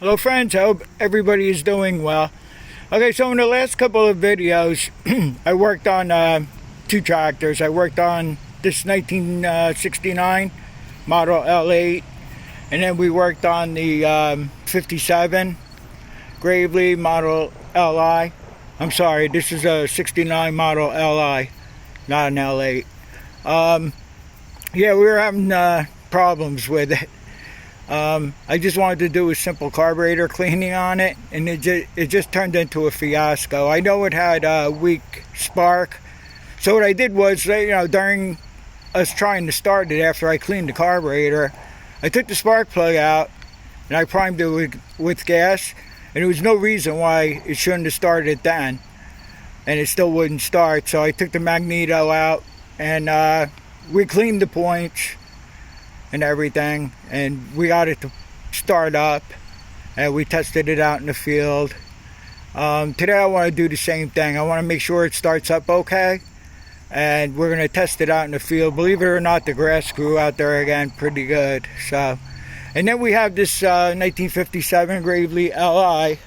Hello friends, I hope everybody is doing well. Okay, so in the last couple of videos, I worked on two tractors. I worked on this 1969 model L8, and then we worked on the 57 Gravely model LI. I'm sorry, this is a 69 model LI, not an L8. Yeah, we were having problems with it. I just wanted to do a simple carburetor cleaning on it, and it just turned into a fiasco. I know it had a weak spark, so what I did was, during us trying to start it after I cleaned the carburetor, I took the spark plug out and I primed it with gas, and there was no reason why it shouldn't have started then, and it still wouldn't start. So I took the magneto out and we cleaned the points and everything, and we got it to start up, and we tested it out in the field. Today I want to do the same thing. I want to make sure it starts up okay, and we're going to test it out in the field. Believe it or not, the grass grew out there again pretty good. So, and then we have this 1957 Gravely LI,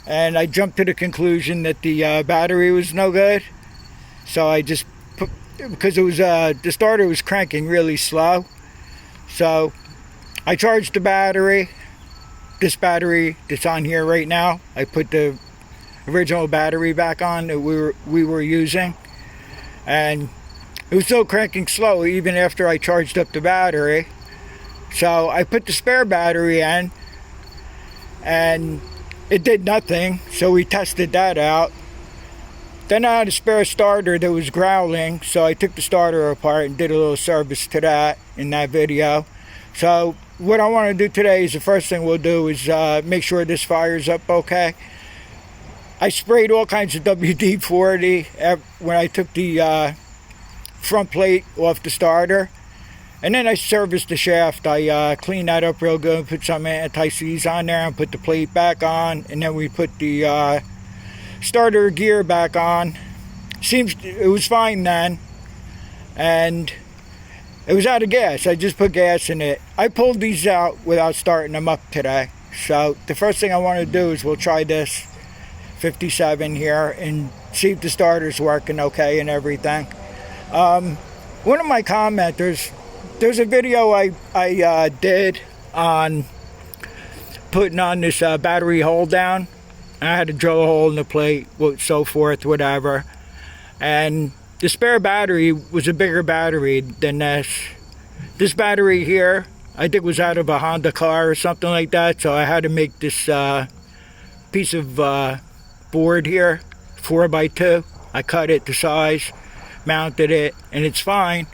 and I jumped to the conclusion that the battery was no good. So I just put, because it was the starter was cranking really slow. So I charged the battery, this battery that's on here right now. I put the original battery back on that we were using, and it was still cranking slow even after I charged up the battery. So I put the spare battery in, and it did nothing, so we tested that out. Then I had a spare starter that was growling, so I took the starter apart and did a little service to that in that video. So what I want to do today is, the first thing we'll do is make sure this fires up okay. I sprayed all kinds of WD-40 when I took the front plate off the starter, and then I serviced the shaft. I cleaned that up real good, put some anti-seize on there, and put the plate back on, and then we put the starter gear back on. Seems it was fine then, and it was out of gas. I just put gas in it. I pulled these out without starting them up today. So the first thing I want to do is we'll try this 57 here and see if the starter's working okay and everything. One of my commenters, there's a video I did on putting on this battery hold down. I had to drill a hole in the plate, so forth, whatever. And the spare battery was a bigger battery than this. This battery here, I think, was out of a Honda car or something like that. So I had to make this piece of board here, 4x2. I cut it to size, mounted it, and it's fine.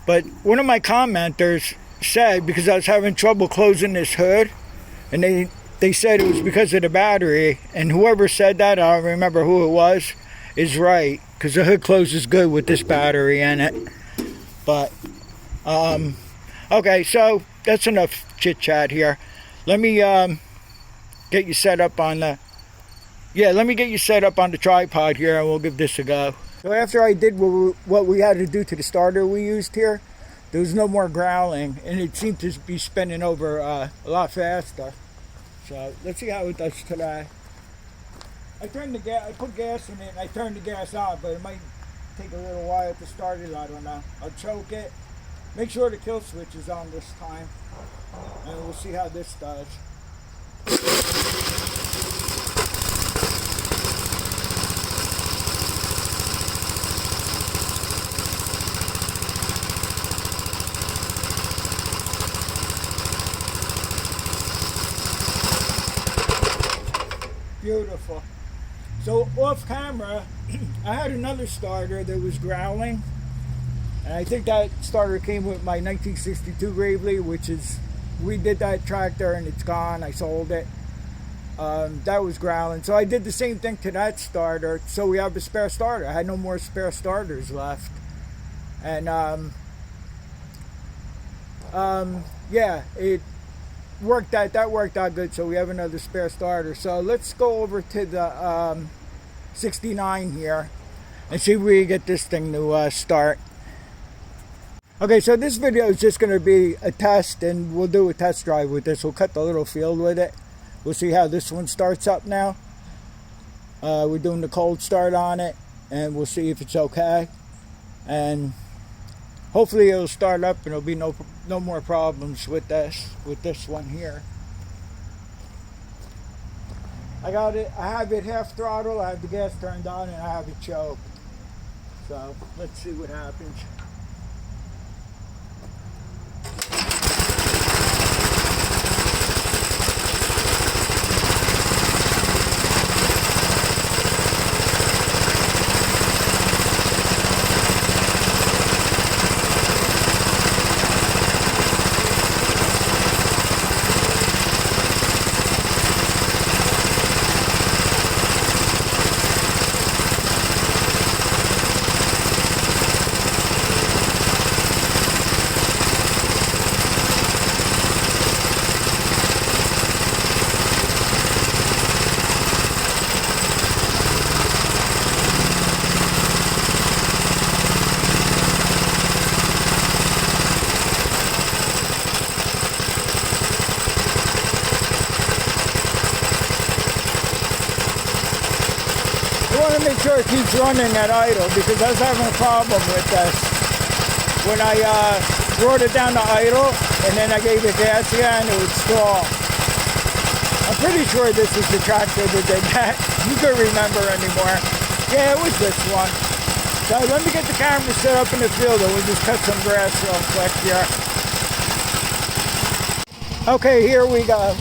But one of my commenters said, because I was having trouble closing this hood, and they said it was because of the battery, and whoever said that, I don't remember who it was, is right, because the hood closes good with this battery in it. But okay, so that's enough chit chat here. Let me get you set up on the tripod here, and we'll give this a go. So after I did what we had to do to the starter we used here, there was no more growling, and it seemed to be spinning over a lot faster. So let's see how it does today. I put gas in it, and I turned the gas on, but it might take a little while to start it. I don't know. I'll choke it. Make sure the kill switch is on this time, and we'll see how this does. Beautiful. So off camera, I had another starter that was growling, and I think that starter came with my 1962 Gravely, which is, we did that tractor and it's gone. I sold it. That was growling. So I did the same thing to that starter. So we have a spare starter. I had no more spare starters left, and yeah, it worked out. That worked out good. So we have another spare starter. So let's go over to the 69 here and see if we get this thing to start. Okay, so this video is just going to be a test, and we'll do a test drive with this. We'll cut the little field with it. We'll see how this one starts up now. We're doing the cold start on it, and we'll see if it's okay. And hopefully it'll start up and there'll be no more problems with this one here. I have it half throttle, I have the gas turned on, and I have it choked. So let's see what happens. I want to make sure it keeps running at idle, because I was having a problem with this. When I brought it down to idle and then I gave it gas again, it would stall. I'm pretty sure this is the tractor that did that. You could remember anymore. Yeah, it was this one. So let me get the camera set up in the field and we'll just cut some grass real quick here. Okay, here we go.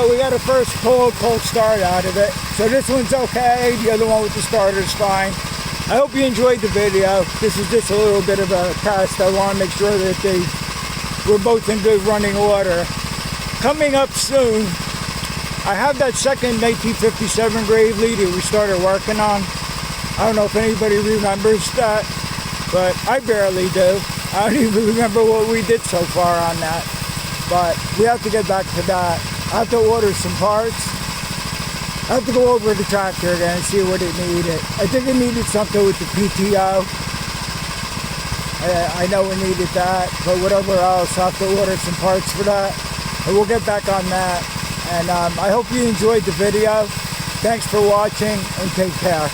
So we got a first cold start out of it. So this one's okay. The other one with the starter is fine. I hope you enjoyed the video. This is just a little bit of a test. I want to make sure that we're both in good running order. Coming up soon, I have that second 1957 Gravely that we started working on. I don't know if anybody remembers that, but I barely do. I don't even remember what we did so far on that. But we have to get back to that. I have to order some parts. I have to go over the tractor again and see what it needed. I think it needed something with the PTO. I know it needed that, but whatever else, I have to order some parts for that. And we'll get back on that. And I hope you enjoyed the video. Thanks for watching and take care.